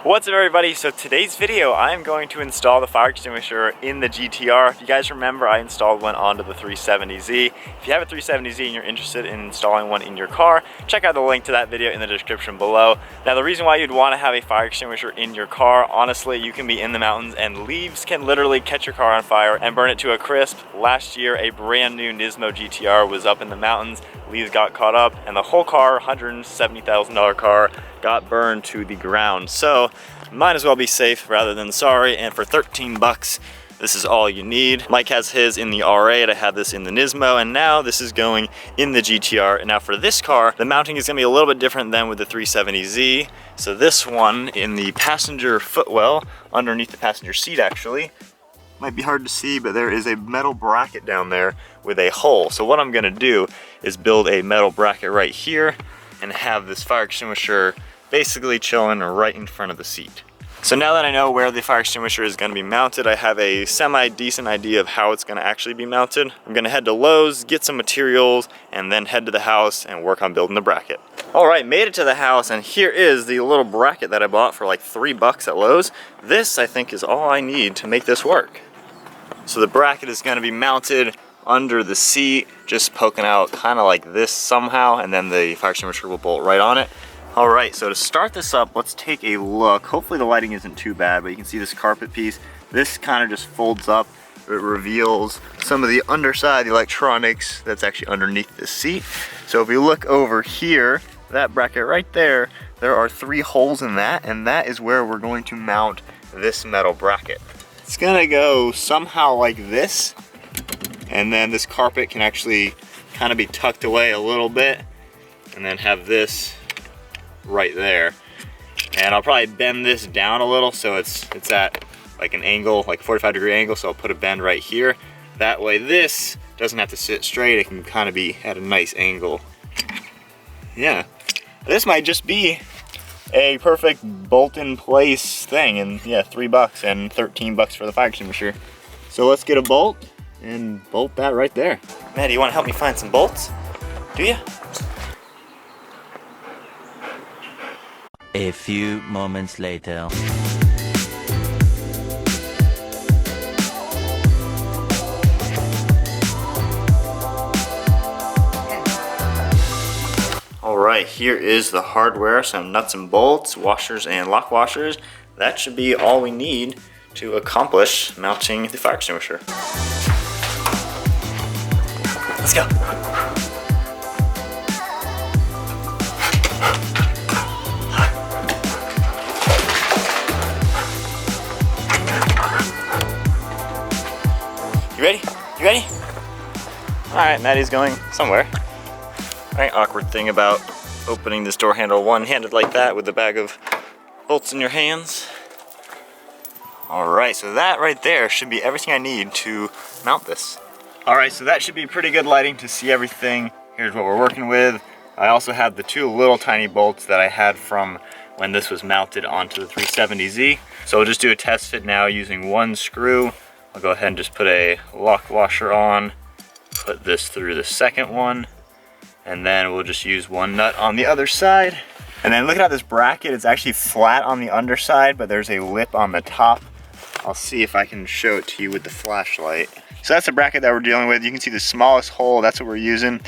What's up everybody? So today's video I'm going to install the fire extinguisher in the GT-R. If you guys remember, I installed one onto the 370Z. If you have a 370Z and you're interested in installing one in your car, check out the link to that video in the description below. Now the reason why you'd want to have a fire extinguisher in your car, honestly, you can be in the mountains and leaves can literally catch your car on fire and burn it to a crisp. Last year a brand new Nismo GT-R was up in the mountains, leaves got caught up, and the whole car, $170,000 car, got burned to the ground. So might as well be safe rather than sorry, and for 13 bucks this is all you need. Mike has his in the R8, I have this in the Nismo, and now this is going in the GT-R. And now for this car, the mounting is gonna be a little bit different than with the 370Z. So this one in the passenger footwell, underneath the passenger seat actually, might be hard to see, but there is a metal bracket down there with a hole. So what I'm gonna do is build a metal bracket right here and have this fire extinguisher basically chilling right in front of the seat. So now that I know where the fire extinguisher is going to be mounted, I have a semi-decent idea of how it's going to actually be mounted. I'm going to head to Lowe's, get some materials, and then head to the house and work on building the bracket. Alright, made it to the house, and here is the little bracket that I bought for like $3 at Lowe's. This, I think, is all I need to make this work. So the bracket is going to be mounted under the seat, just poking out kind of like this somehow, and then the fire extinguisher will bolt right on it. Alright, so to start this up, let's take a look. Hopefully the lighting isn't too bad, but you can see this carpet piece. This kind of just folds up. It reveals some of the underside, the electronics that's actually underneath the seat. So if we look over here, that bracket right there, there are 3 holes in that, and that is where we're going to mount this metal bracket. It's gonna go somehow like this, and then this carpet can actually kind of be tucked away a little bit, and then have this right there. And I'll probably bend this down a little so it's at like an angle, like a 45-degree angle, so I'll put a bend right here. That way this doesn't have to sit straight, it can kind of be at a nice angle. Yeah, this might just be a perfect bolt-in-place thing, and yeah, $3 and 13 bucks for the fire extinguisher. So let's get a bolt and bolt that right there. Maddie, you want to help me find some bolts? Do you? A few moments later. Alright, here is the hardware, some nuts and bolts, washers and lock washers. That should be all we need to accomplish mounting the fire extinguisher. Let's go! You ready? You ready? Alright, Maddie's going somewhere. Alright, awkward thing about opening this door handle one-handed like that with a bag of bolts in your hands. Alright, so that right there should be everything I need to mount this. Alright, so that should be pretty good lighting to see everything. Here's what we're working with. I also have the 2 little tiny bolts that I had from when this was mounted onto the 370Z. So we'll just do a test fit now using 1 screw. I'll go ahead and just put a lock washer on, put this through the second one, and then we'll just use 1 nut on the other side. And then looking at this bracket, it's actually flat on the underside, but there's a lip on the top. I'll see if I can show it to you with the flashlight. So that's the bracket that we're dealing with. You can see the smallest hole, that's what we're using.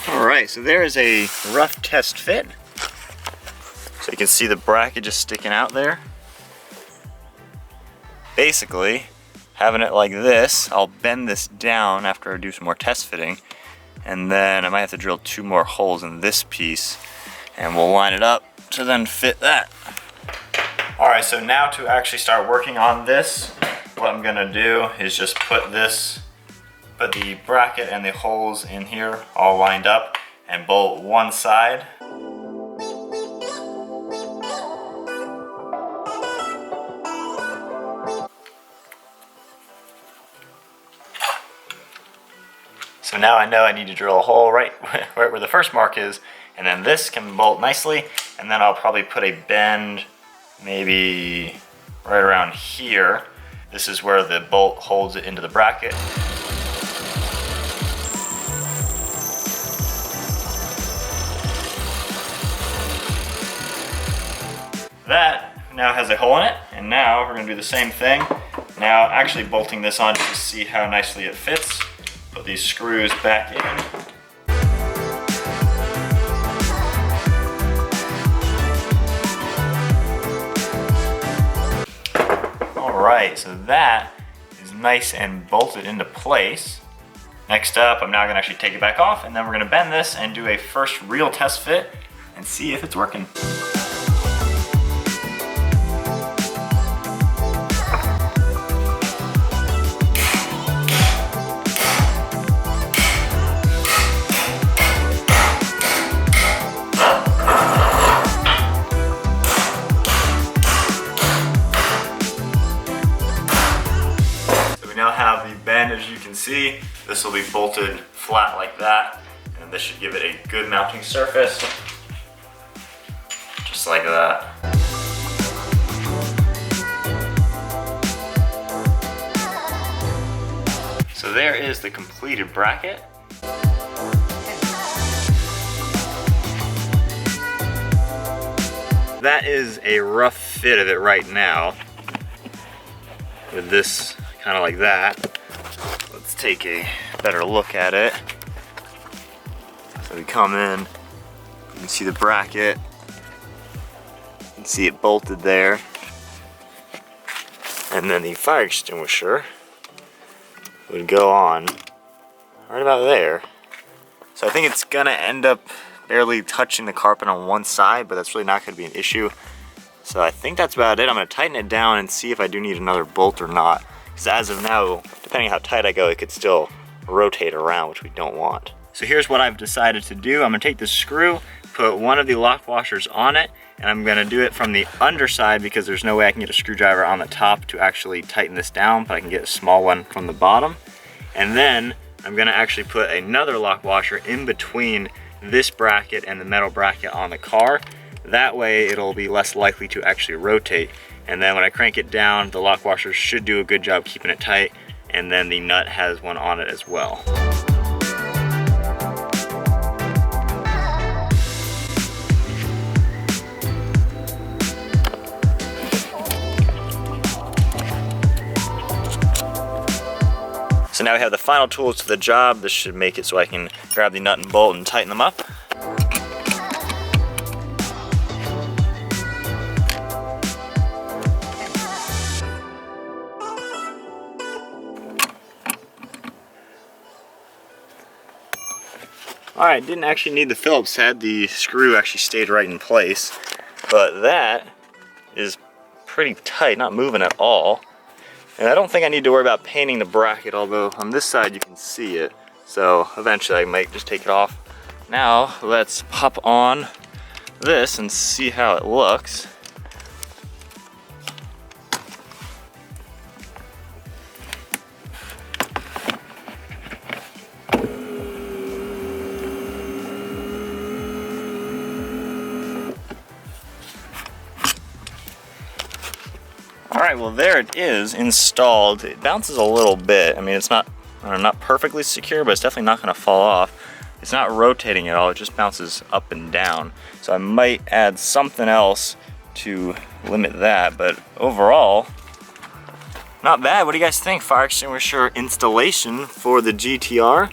Alright, so there is a rough test fit. So you can see the bracket just sticking out there. Basically, having it like this, I'll bend this down after I do some more test fitting, and then I might have to drill 2 more holes in this piece, and we'll line it up to then fit that. Alright, so now to actually start working on this, what I'm gonna do is just put the bracket and the holes in here all lined up and bolt one side. So now I know I need to drill a hole right where the first mark is, and then this can bolt nicely, and then I'll probably put a bend maybe right around here. This is where the bolt holds it into the bracket. That now has a hole in it, and now we're gonna do the same thing. Now actually bolting this on just to see how nicely it fits. Put these screws back in. Alright, so that is nice and bolted into place. Next up, I'm now gonna actually take it back off, and then we're gonna bend this and do a first real test fit and see if it's working. As you can see, this will be bolted flat like that, and this should give it a good mounting surface, just like that. So there is the completed bracket. That is a rough fit of it right now, with this kind of like that. Let's take a better look at it. So we come in, you can see the bracket, you can see it bolted there, and then the fire extinguisher would go on right about there. So I think it's gonna end up barely touching the carpet on one side, but that's really not gonna be an issue. So I think that's about it. I'm gonna tighten it down and see if I do need another bolt or not. Because as of now, depending on how tight I go, it could still rotate around, which we don't want. So here's what I've decided to do. I'm gonna take this screw, put one of the lock washers on it, and I'm gonna do it from the underside because there's no way I can get a screwdriver on the top to actually tighten this down, but I can get a small one from the bottom. And then I'm gonna actually put another lock washer in between this bracket and the metal bracket on the car. That way it'll be less likely to actually rotate. And then when I crank it down, the lock washer should do a good job keeping it tight, and then the nut has one on it as well. So now we have the final tools to the job. This should make it so I can grab the nut and bolt and tighten them up. Alright, didn't actually need the Phillips head, the screw actually stayed right in place, but that is pretty tight, not moving at all. And I don't think I need to worry about painting the bracket, although on this side you can see it, so eventually I might just take it off. Now let's pop on this and see how it looks. Alright, well there it is installed. It bounces a little bit. I mean, it's not perfectly secure, but it's definitely not going to fall off. It's not rotating at all, it just bounces up and down. So I might add something else to limit that, but overall, not bad. What do you guys think? Fire extinguisher installation for the GT-R.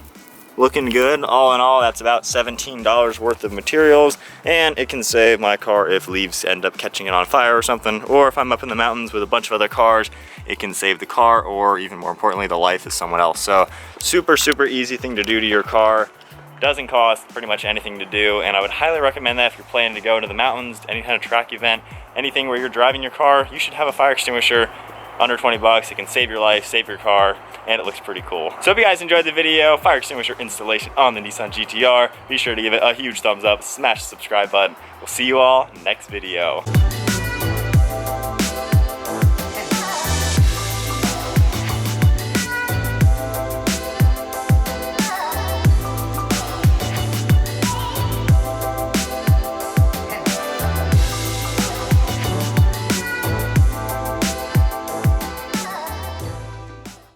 Looking good. All in all, that's about $17 worth of materials, and it can save my car if leaves end up catching it on fire or something, or if I'm up in the mountains with a bunch of other cars, it can save the car, or even more importantly, the life of someone else. So super easy thing to do to your car. Doesn't cost pretty much anything to do, and I would highly recommend that if you're planning to go into the mountains, any kind of track event, anything where you're driving your car, you should have a fire extinguisher. Under 20 bucks, it can save your life, save your car, and it looks pretty cool. So if you guys enjoyed the video, fire extinguisher installation on the Nissan GT-R, be sure to give it a huge thumbs up, smash the subscribe button. We'll see you all next video.